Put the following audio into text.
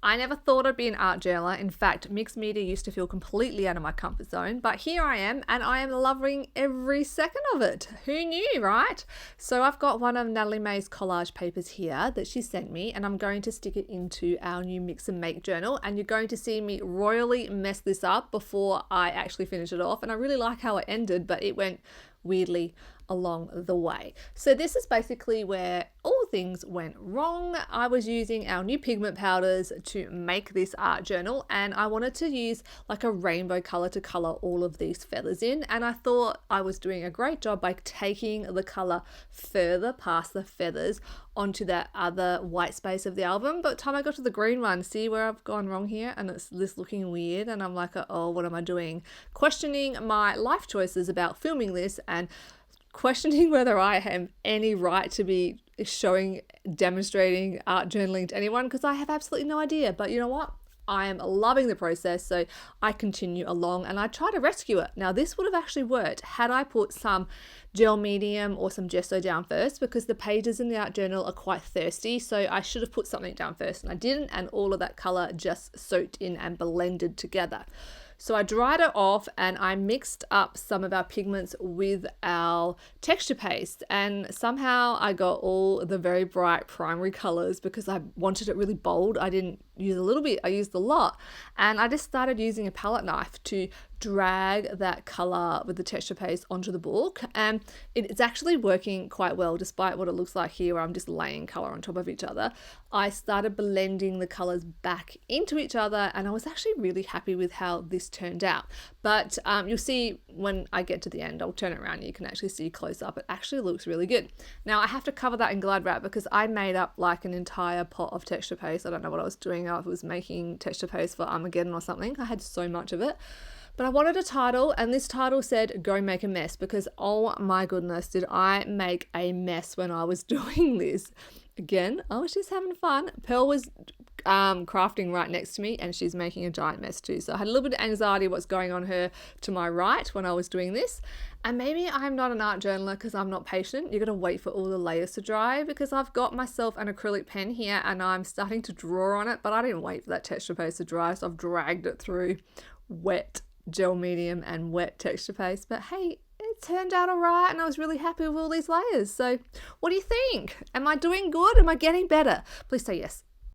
I never thought I'd be an art journaler. In fact, mixed media used to feel completely out of my comfort zone, but here I am and I am loving every second of it. Who knew, right? So I've got one of Natalie May's collage papers here that she sent me, and I'm going to stick it into our new Mix and Make journal, and you're going to see me royally mess this up before I actually finish it off. And I really like how it ended, but it went weirdly along the way. So this is basically where all things went wrong. I was using our new pigment powders to make this art journal, and I wanted to use like a rainbow color to color all of these feathers in, and I thought I was doing a great job by taking the color further past the feathers onto that other white space of the album. But by the time I got to the green one, see where I've gone wrong here, and it's this looking weird, and I'm like, oh, what am I doing? Questioning my life choices about filming this, and questioning whether I have any right to be demonstrating art journaling to anyone, because I have absolutely no idea. But you know what? I am loving the process, so I continue along and I try to rescue it. Now, this would have actually worked had I put some gel medium or some gesso down first, because the pages in the art journal are quite thirsty, so I should have put something down first and I didn't, and all of that color just soaked in and blended together. So I dried it off and I mixed up some of our pigments with our texture paste, and somehow I got all the very bright primary colors because I wanted it really bold. I didn't use a little bit, I used a lot, and I just started using a palette knife to drag that color with the texture paste onto the book, and it's actually working quite well despite what it looks like here where I'm just laying color on top of each other. I started blending the colors back into each other, and I was actually really happy with how this turned out. But you'll see when I get to the end, I'll turn it around and you can actually see close up. It actually looks really good. Now I have to cover that in Glad wrap because I made up like an entire pot of texture paste. I don't know what I was doing. I was making texture paste for Armageddon or something. I had so much of it. But I wanted a title, and this title said Go Make a Mess, because oh my goodness, did I make a mess when I was doing this. Again, I was just having fun. Pearl was crafting right next to me, and she's making a giant mess too. So I had a little bit of anxiety what's going on her to my right when I was doing this. And maybe I'm not an art journaler because I'm not patient. You're going to wait for all the layers to dry, because I've got myself an acrylic pen here and I'm starting to draw on it, but I didn't wait for that texture paste to dry, so I've dragged it through wet gel medium and wet texture paste. But hey, it turned out all right, and I was really happy with all these layers. So what do you think? Am I doing good? Am I getting better? Please say yes.